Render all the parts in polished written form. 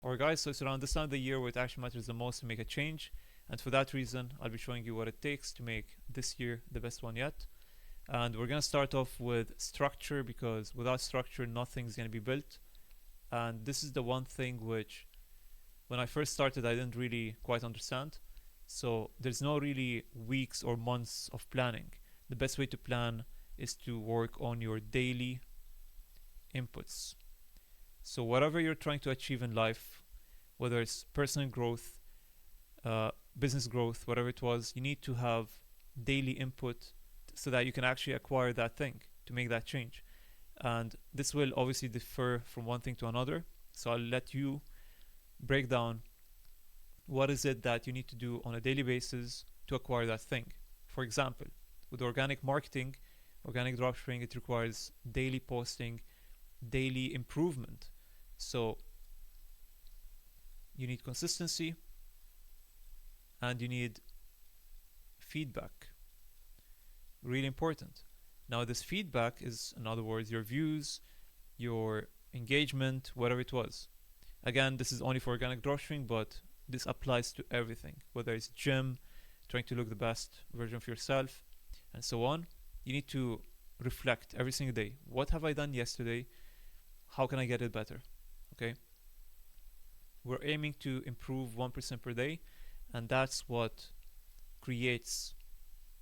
Alright guys, so it's around this time of the year where it actually matters the most to make a change, and for that reason I'll be showing you what it takes to make this year the best one yet. And we're gonna start off with structure, because without structure nothing's gonna be built. And this is the one thing which when I first started I didn't really quite understand. So there's no really weeks or months of planning. The best way to plan is to work on your daily inputs. So whatever you're trying to achieve in life, whether it's personal growth, business growth, whatever it was, you need to have daily input so that you can actually acquire that thing to make that change. And this will obviously differ from one thing to another. So I'll let you break down what is it that you need to do on a daily basis to acquire that thing. For example, with organic marketing, organic dropshipping, it requires daily posting, daily improvement. So you need consistency and you need feedback. Really important. Now, this feedback is, in other words, your views, your engagement, whatever it was. Again, this is only for organic dropshipping, but this applies to everything, whether it's gym, trying to look the best version of yourself, and so on. You need to reflect every single day. What have I done yesterday? How can I get it better? Okay. We're aiming to improve 1% per day, and that's what creates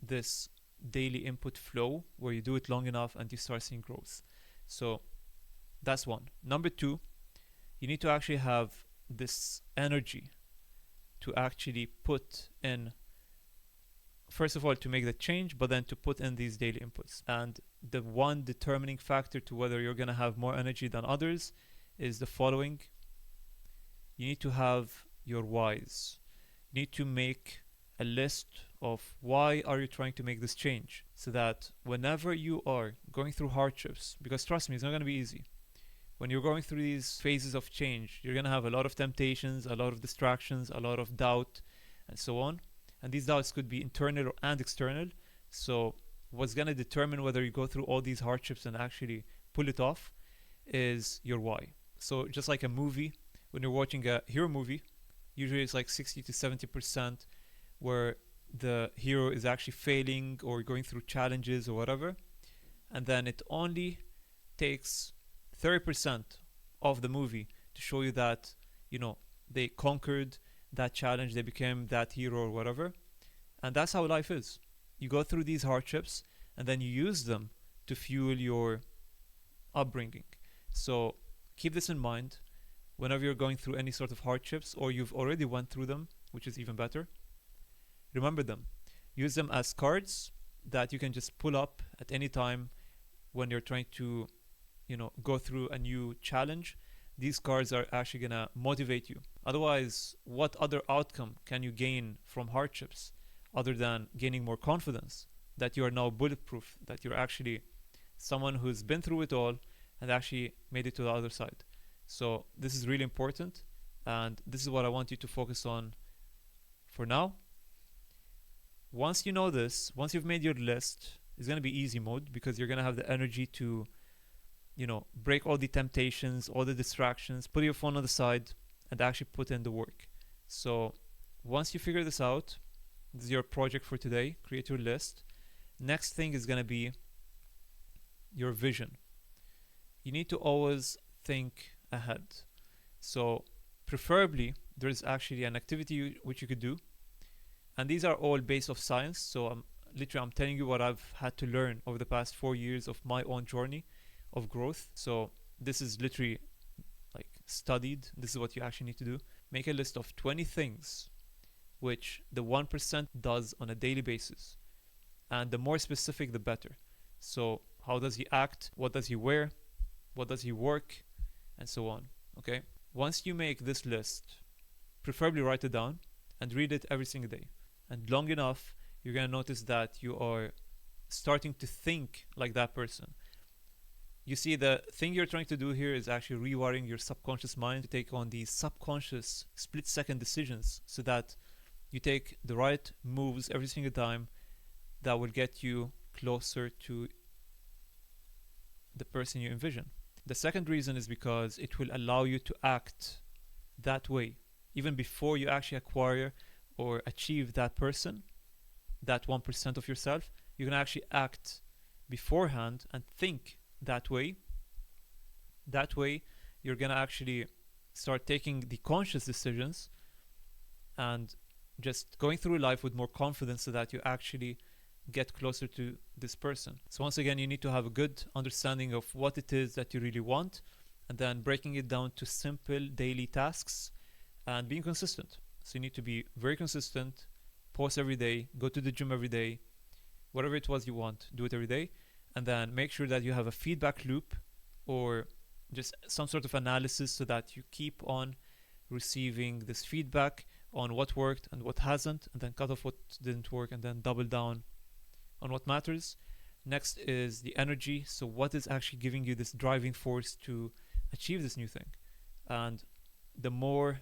this daily input flow where you do it long enough and you start seeing growth. So that's one. Number two, you need to actually have this energy to actually put in, first of all, to make the change, but then to put in these daily inputs. And the one determining factor to whether you're going to have more energy than others is the following. You need to have your whys. You need to make a list of why are you trying to make this change, so that whenever you are going through hardships, because trust me, it's not going to be easy. When you're going through these phases of change, you're going to have a lot of temptations, a lot of distractions, a lot of doubt, and so on. And these doubts could be internal and external. So what's going to determine whether you go through all these hardships and actually pull it off is your why. So just like a movie, when you're watching a hero movie, usually it's like 60 to 70% where the hero is actually failing or going through challenges or whatever. And then it only takes 30% of the movie to show you that, they conquered that challenge, they became that hero or whatever. And that's how life is. You go through these hardships and then you use them to fuel your upbringing. So keep this in mind whenever you're going through any sort of hardships, or you've already went through them, which is even better. Remember them. Use them as cards that you can just pull up at any time when you're trying to, go through a new challenge. These cards are actually going to motivate you. Otherwise, what other outcome can you gain from hardships other than gaining more confidence that you are now bulletproof, that you're actually someone who's been through it all and actually made it to the other side? So this is really important, and this is what I want you to focus on for now. Once you know this, once you've made your list, it's going to be easy mode, because you're going to have the energy to, break all the temptations, all the distractions, put your phone on the side, and actually put in the work. So once you figure this out, this is your project for today. Create your list. Next thing is going to be your vision. You need to always think ahead. So preferably, there's actually an activity which you could do. And these are all based off science. So I'm telling you what I've had to learn over the past 4 years of my own journey of growth. So this is literally like studied. This is what you actually need to do. Make a list of 20 things which the 1% does on a daily basis. And the more specific, the better. So how does he act? What does he wear? What does he work? And so on. Okay? Once you make this list, preferably write it down and read it every single day. And long enough, you're going to notice that you are starting to think like that person. You see, the thing you're trying to do here is actually rewiring your subconscious mind to take on these subconscious split-second decisions, so that you take the right moves every single time that will get you closer to the person you envision. The second reason is because it will allow you to act that way, even before you actually acquire or achieve that person, that 1% of yourself. You can actually act beforehand and think that way. That way, you're gonna actually start taking the conscious decisions and just going through life with more confidence so that you actually get closer to this person. So, once again, you need to have a good understanding of what it is that you really want and then breaking it down to simple daily tasks and being consistent. So, you need to be very consistent, post every day, go to the gym every day, whatever it was you want, do it every day, and then make sure that you have a feedback loop or just some sort of analysis so that you keep on receiving this feedback on what worked and what hasn't, and then cut off what didn't work and then double down on what matters. Next is the energy. So, what is actually giving you this driving force to achieve this new thing? And the more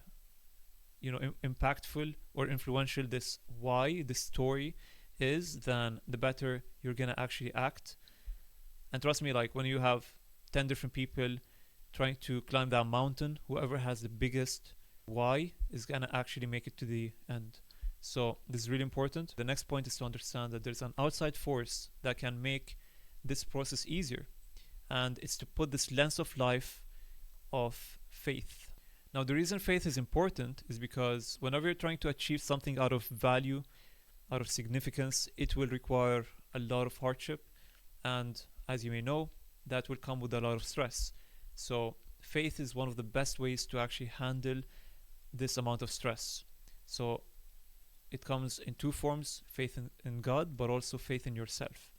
impactful or influential this why, this story is, then the better you're gonna actually act. And trust me, like when you have 10 different people trying to climb that mountain, whoever has the biggest why is gonna actually make it to the end. So this is really important. The next point is to understand that there's an outside force that can make this process easier, and it's to put this lens of life of faith. Now, the reason faith is important is because whenever you're trying to achieve something out of value, out of significance, it will require a lot of hardship, and as you may know, that will come with a lot of stress. So faith is one of the best ways to actually handle this amount of stress. So it comes in two forms: faith in God, but also faith in yourself.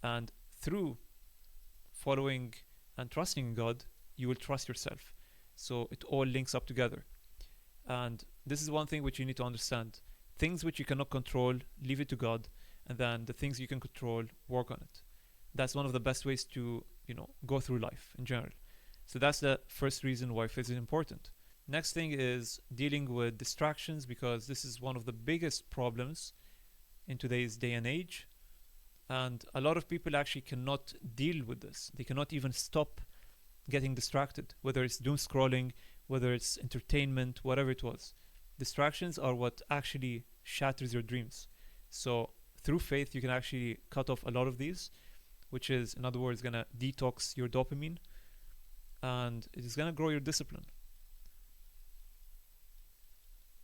And through following and trusting in God, you will trust yourself. So it all links up together. And this is one thing which you need to understand. Things which you cannot control, leave it to God. And then the things you can control, work on it. That's one of the best ways to, go through life in general. So that's the first reason why faith is important. Next thing is dealing with distractions, because this is one of the biggest problems in today's day and age. And a lot of people actually cannot deal with this. They cannot even stop getting distracted, whether it's doom scrolling, whether it's entertainment, whatever it was. Distractions are what actually shatters your dreams. So through faith, you can actually cut off a lot of these, which is, in other words, going to detox your dopamine, and it is going to grow your discipline.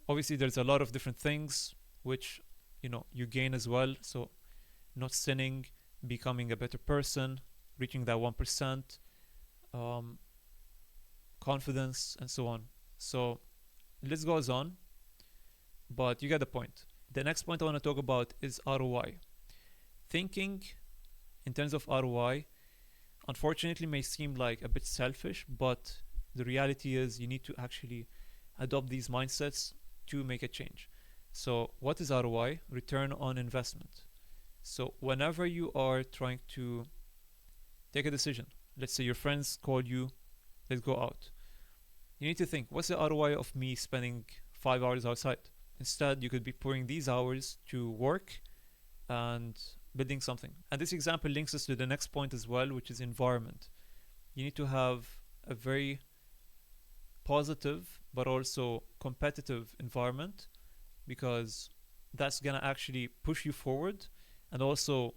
Obviously, there's a lot of different things which, you gain as well. So not sinning, becoming a better person, reaching that 1%, confidence, and so on. So the list goes on, but you get the point. The next point I want to talk about is ROI. Thinking in terms of ROI, unfortunately, may seem like a bit selfish, but the reality is you need to actually adopt these mindsets to make a change. So what is ROI? Return on investment. So whenever you are trying to take a decision, let's say your friends call you, let's go out. You need to think, what's the ROI of me spending 5 hours outside? Instead, you could be pouring these hours to work and building something. And this example links us to the next point as well, which is environment. You need to have a very positive but also competitive environment, because that's going to actually push you forward and also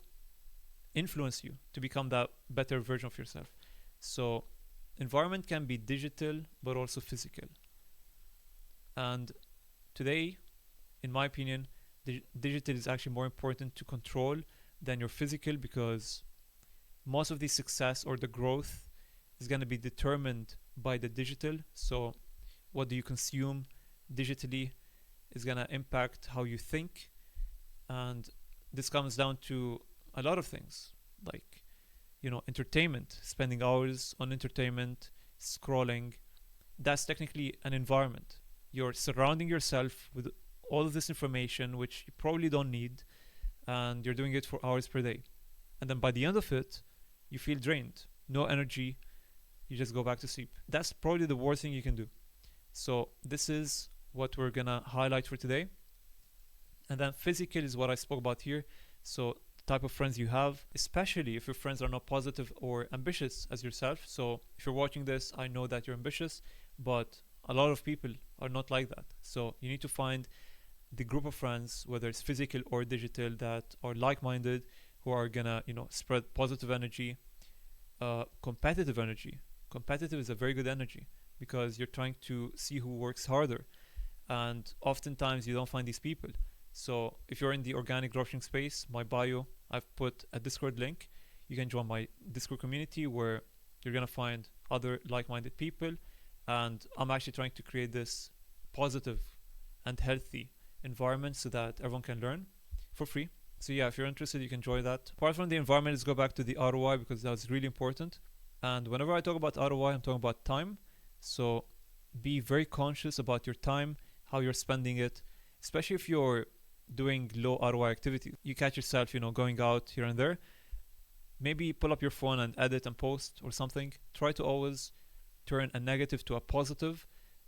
influence you to become that better version of yourself. So environment can be digital but also physical. And today, in my opinion, digital is actually more important to control than your physical, because most of the success or the growth is going to be determined by the digital. So what do you consume digitally is going to impact how you think. And this comes down to a lot of things, like, entertainment, spending hours on entertainment, scrolling. That's technically an environment. You're surrounding yourself with all of this information, which you probably don't need, and you're doing it for hours per day. And then by the end of it, you feel drained, no energy, you just go back to sleep. That's probably the worst thing you can do. So this is what we're gonna highlight for today. And then physical is what I spoke about here. So the type of friends you have, especially if your friends are not positive or ambitious as yourself. So if you're watching this, I know that you're ambitious, but a lot of people are not like that. So you need to find the group of friends, whether it's physical or digital, that are like-minded, who are gonna, spread positive energy, competitive energy. Competitive is a very good energy because you're trying to see who works harder, and oftentimes you don't find these people. So if you're in the organic dropshipping space, my bio, I've put a Discord link. You can join my Discord community where you're gonna find other like-minded people, and I'm actually trying to create this positive and healthy environment so that everyone can learn for free. So yeah, if you're interested, you can join that. Apart from the environment, let's go back to the ROI because that's really important. And whenever I talk about ROI, I'm talking about time. So be very conscious about your time, how you're spending it, especially if you're doing low ROI activity. You catch yourself, going out here and there. Maybe pull up your phone and edit and post or something. Try to always turn a negative to a positive,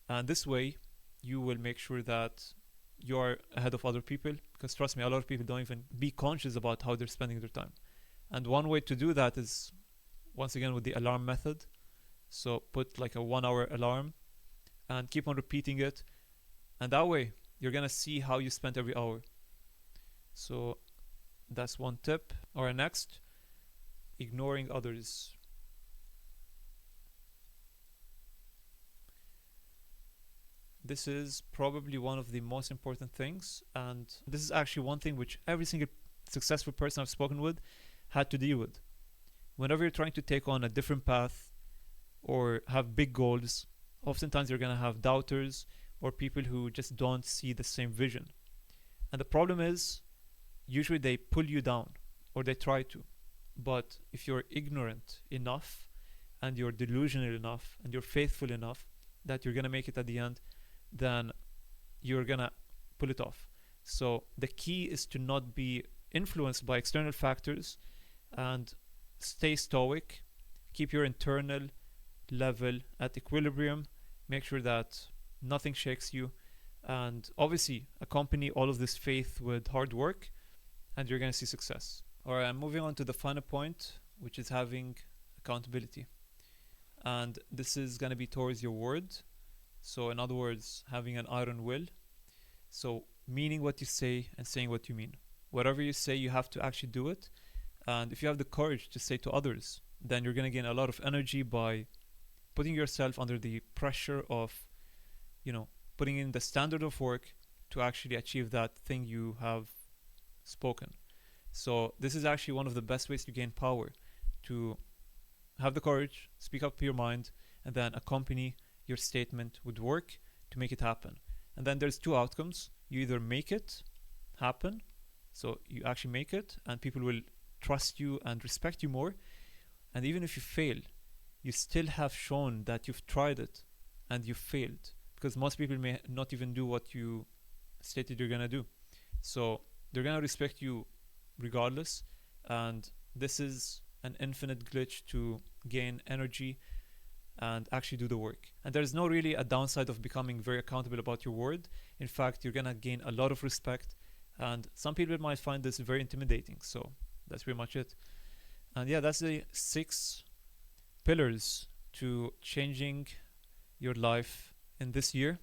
and this way you will make sure that you are ahead of other people, because trust me, a lot of people don't even be conscious about how they're spending their time. And one way to do that is, once again, with the alarm method. So put like a 1 hour alarm and keep on repeating it, and that way you're gonna see how you spent every hour. So that's one tip. Or next, ignoring others. This is probably one of the most important things, and this is actually one thing which every single successful person I've spoken with had to deal with. Whenever you're trying to take on a different path or have big goals, oftentimes you're going to have doubters or people who just don't see the same vision. And the problem is, usually they pull you down, or they try to. But if you're ignorant enough and you're delusional enough and you're faithful enough that you're going to make it at the end, then you're gonna pull it off. So the key is to not be influenced by external factors and stay stoic. Keep your internal level at equilibrium. Make sure that nothing shakes you, and obviously accompany all of this faith with hard work, and you're gonna see success. Alright, I'm moving on to the final point, which is having accountability. And this is gonna be towards your word. So in other words, having an iron will. So meaning what you say and saying what you mean. Whatever you say, you have to actually do it. And if you have the courage to say to others, then you're going to gain a lot of energy by putting yourself under the pressure of, putting in the standard of work to actually achieve that thing you have spoken. So this is actually one of the best ways to gain power, to have the courage, speak up your mind, and then accompany your statement with work to make it happen. And then there's two outcomes. You either make it happen, so you actually make it and people will trust you and respect you more, and even if you fail, you still have shown that you've tried it and you failed, because most people may not even do what you stated you're gonna do. So they're gonna respect you regardless, and this is an infinite glitch to gain energy and actually do the work. And there's no really a downside of becoming very accountable about your word. In fact, you're gonna gain a lot of respect, and some people might find this very intimidating. So that's pretty much it. And yeah, that's the 6 pillars to changing your life in this year.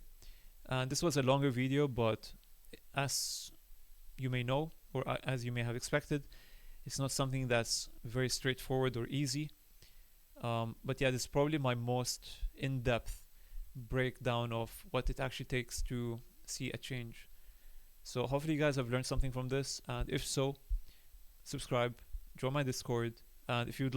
And this was a longer video, but as you may know, or as you may have expected, it's not something that's very straightforward or easy. But yeah, this is probably my most in-depth breakdown of what it actually takes to see a change. So hopefully you guys have learned something from this, and if so, subscribe, join my Discord, and if you're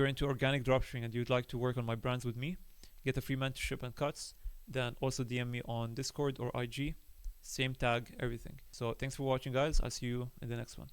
into organic dropshipping and you'd like to work on my brands with me, get a free mentorship and cuts, then also DM me on Discord or IG, same tag, everything. So thanks for watching, guys. I'll see you in the next one.